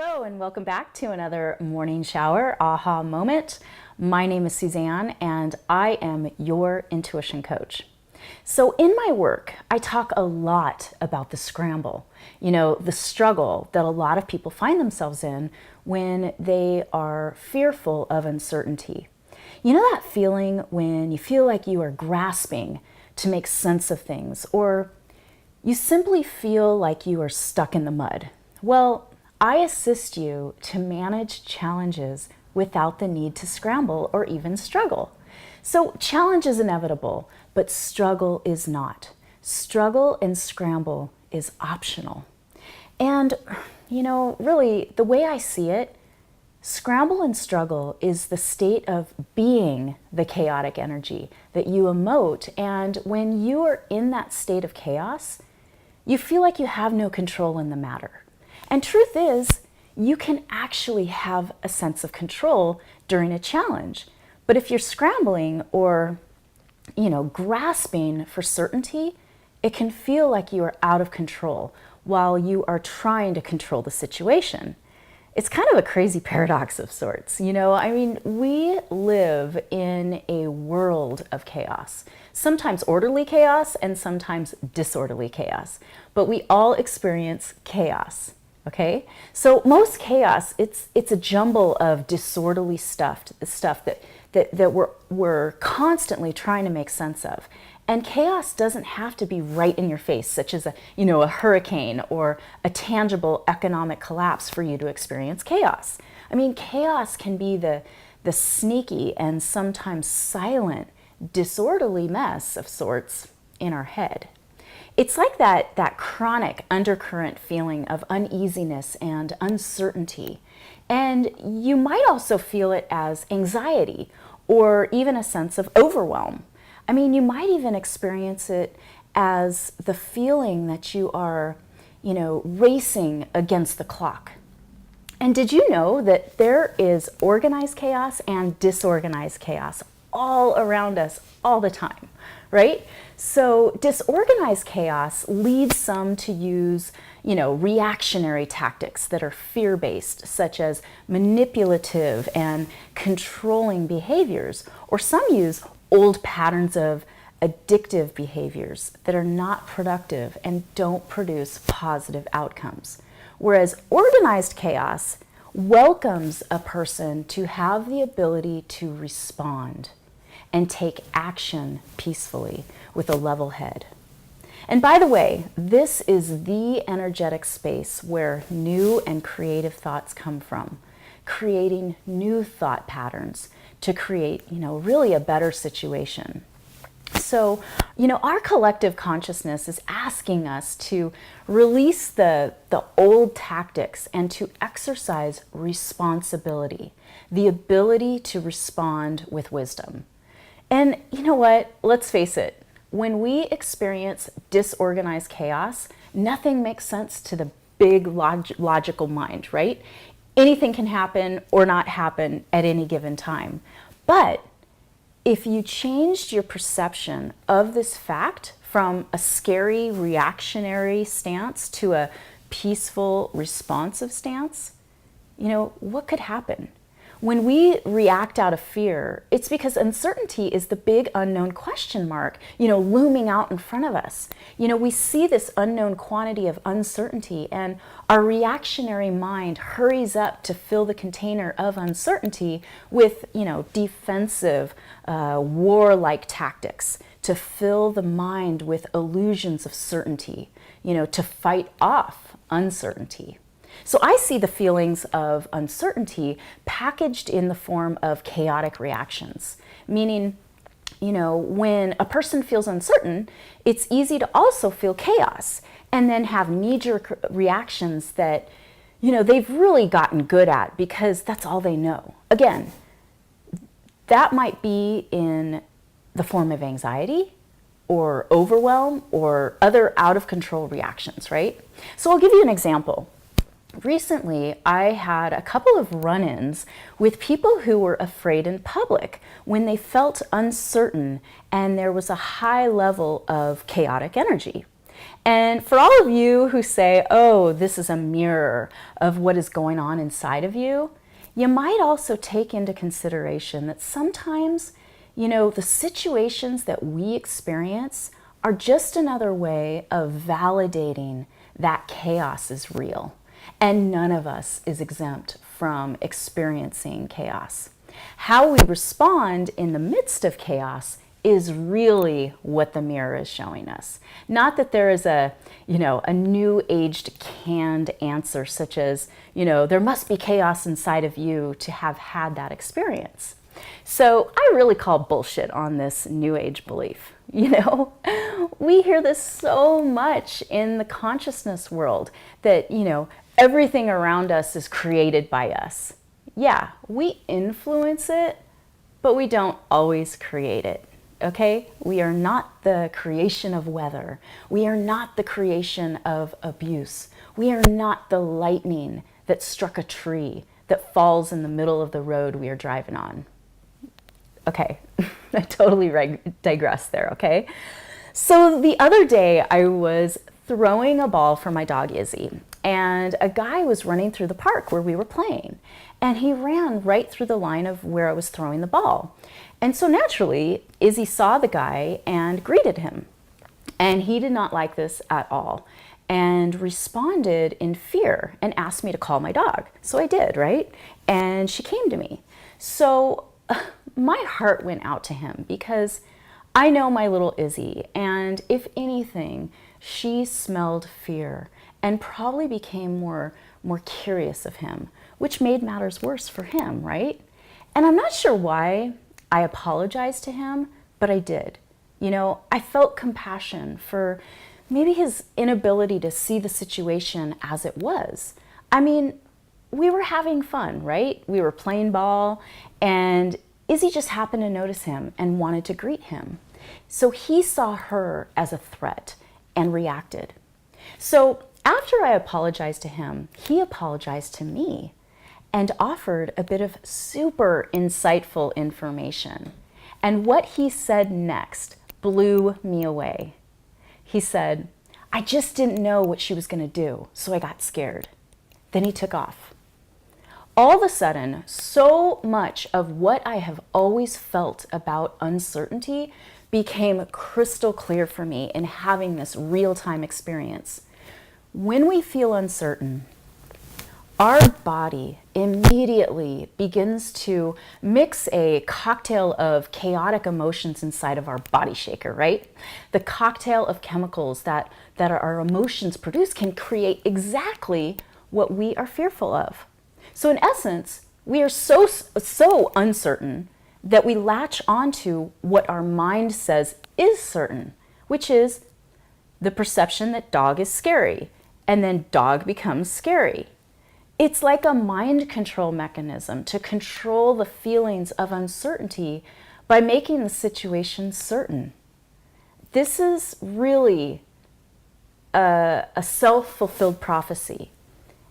Hello and welcome back to another morning shower aha moment. My name is Suzanne and I am your intuition coach. So in my work, I talk a lot about the scramble, the struggle that a lot of people find themselves in when they are fearful of uncertainty. You know that feeling when you feel like you are grasping to make sense of things, or you simply feel like you are stuck in the mud? Well, I assist you to manage challenges without the need to scramble or even struggle. So challenge is inevitable, but struggle is not. Struggle and scramble is optional. And, really, the way I see it, scramble and struggle is the state of being the chaotic energy that you emote. And when you are in that state of chaos, you feel like you have no control in the matter. And truth is, you can actually have a sense of control during a challenge. But if you're scrambling or, grasping for certainty, it can feel like you are out of control while you are trying to control the situation. It's kind of a crazy paradox of sorts. We live in a world of chaos, sometimes orderly chaos and sometimes disorderly chaos, but we all experience chaos. Okay, so most chaos, it's a jumble of disorderly stuff that we're constantly trying to make sense of. And chaos doesn't have to be right in your face, such as a hurricane or a tangible economic collapse for you to experience chaos. Chaos can be the sneaky and sometimes silent, disorderly mess of sorts in our head. It's like that chronic undercurrent feeling of uneasiness and uncertainty. And you might also feel it as anxiety or even a sense of overwhelm. You might even experience it as the feeling that you are, racing against the clock. And did you know that there is organized chaos and disorganized chaos all around us all the time, right? So disorganized chaos leads some to use, reactionary tactics that are fear-based, such as manipulative and controlling behaviors, or some use old patterns of addictive behaviors that are not productive and don't produce positive outcomes. Whereas organized chaos welcomes a person to have the ability to respond and take action peacefully with a level head. And by the way, this is the energetic space where new and creative thoughts come from, creating new thought patterns to create, really a better situation. So, our collective consciousness is asking us to release the old tactics and to exercise responsibility, the ability to respond with wisdom. And you know what? Let's face it, when we experience disorganized chaos, nothing makes sense to the big logical mind, right? Anything can happen or not happen at any given time. But if you changed your perception of this fact from a scary reactionary stance to a peaceful responsive stance, what could happen? When we react out of fear, it's because uncertainty is the big unknown question mark, looming out in front of us. We see this unknown quantity of uncertainty and our reactionary mind hurries up to fill the container of uncertainty with, defensive, warlike tactics to fill the mind with illusions of certainty, to fight off uncertainty. So I see the feelings of uncertainty packaged in the form of chaotic reactions, meaning, when a person feels uncertain, it's easy to also feel chaos and then have knee-jerk reactions that, they've really gotten good at because that's all they know. Again, that might be in the form of anxiety or overwhelm or other out-of-control reactions, right? So I'll give you an example. Recently, I had a couple of run-ins with people who were afraid in public when they felt uncertain and there was a high level of chaotic energy. And for all of you who say, oh, this is a mirror of what is going on inside of you, you might also take into consideration that sometimes, the situations that we experience are just another way of validating that chaos is real. And none of us is exempt from experiencing chaos. How we respond in the midst of chaos is really what the mirror is showing us. Not that there is a new aged canned answer such as, there must be chaos inside of you to have had that experience. So I really call bullshit on this new age belief. We hear this so much in the consciousness world that, everything around us is created by us. Yeah, we influence it, but we don't always create it. Okay? We are not the creation of weather. We are not the creation of abuse. We are not the lightning that struck a tree that falls in the middle of the road we are driving on. Okay, I totally digress there, okay? So the other day I was throwing a ball for my dog Izzy, and a guy was running through the park where we were playing, and he ran right through the line of where I was throwing the ball. And so naturally, Izzy saw the guy and greeted him. And he did not like this at all and responded in fear and asked me to call my dog. So I did, right? And she came to me. So my heart went out to him because I know my little Izzy, and if anything, she smelled fear and probably became more curious of him, which made matters worse for him, right? And I'm not sure why I apologized to him, but I did. I felt compassion for maybe his inability to see the situation as it was. I mean, we were having fun, right? We were playing ball, and Izzy just happened to notice him and wanted to greet him. So he saw her as a threat and reacted. So after I apologized to him, he apologized to me and offered a bit of super insightful information. And what he said next blew me away. He said, I just didn't know what she was going to do, so I got scared. Then he took off. All of a sudden, so much of what I have always felt about uncertainty became crystal clear for me in having this real-time experience. When we feel uncertain, our body immediately begins to mix a cocktail of chaotic emotions inside of our body shaker, right? The cocktail of chemicals that our emotions produce can create exactly what we are fearful of. So in essence, we are so uncertain that we latch onto what our mind says is certain, which is the perception that dog is scary, and then dog becomes scary. It's like a mind control mechanism to control the feelings of uncertainty by making the situation certain. This is really a self-fulfilled prophecy.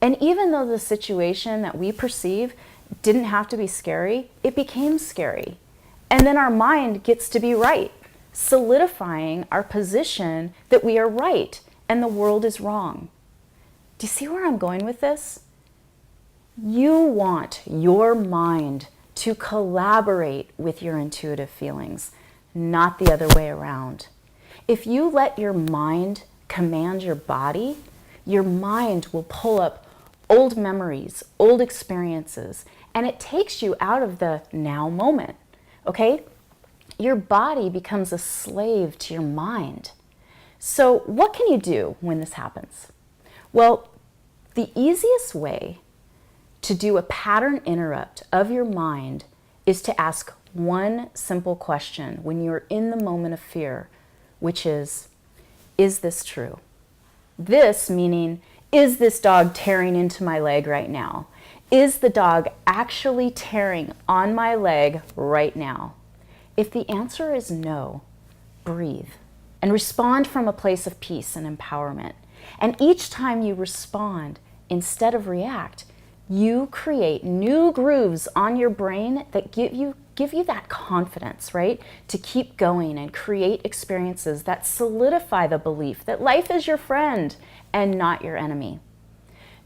And even though the situation that we perceive didn't have to be scary, it became scary. And then our mind gets to be right, solidifying our position that we are right and the world is wrong. Do you see where I'm going with this? You want your mind to collaborate with your intuitive feelings, not the other way around. If you let your mind command your body, your mind will pull up old memories, old experiences, and it takes you out of the now moment, okay? Your body becomes a slave to your mind. So what can you do when this happens? Well, the easiest way to do a pattern interrupt of your mind is to ask one simple question when you're in the moment of fear, which is this true? This meaning, is this dog tearing into my leg right now? Is the dog actually tearing on my leg right now? If the answer is no, breathe and respond from a place of peace and empowerment. And each time you respond, instead of react, you create new grooves on your brain that give you give you that confidence, right? To keep going and create experiences that solidify the belief that life is your friend and not your enemy.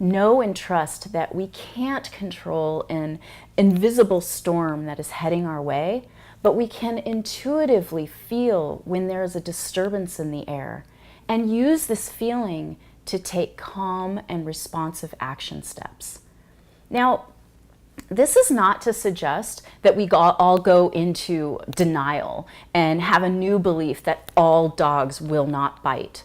Know and trust that we can't control an invisible storm that is heading our way, but we can intuitively feel when there is a disturbance in the air and use this feeling to take calm and responsive action steps. Now, this is not to suggest that we all go into denial and have a new belief that all dogs will not bite.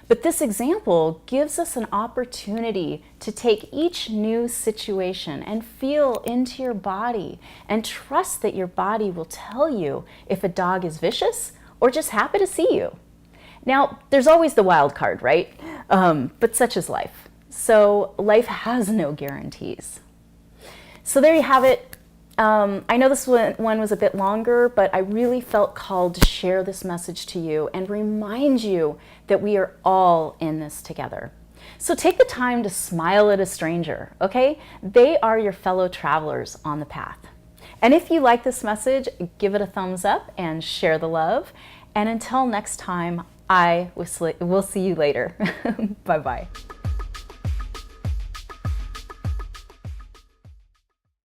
But this example gives us an opportunity to take each new situation and feel into your body and trust that your body will tell you if a dog is vicious or just happy to see you. Now, there's always the wild card, right? But such is life. So life has no guarantees. So there you have it. I know this one was a bit longer, but I really felt called to share this message to you and remind you that we are all in this together. So take the time to smile at a stranger, okay? They are your fellow travelers on the path. And if you like this message, give it a thumbs up and share the love. And until next time, I will see you later. Bye-bye.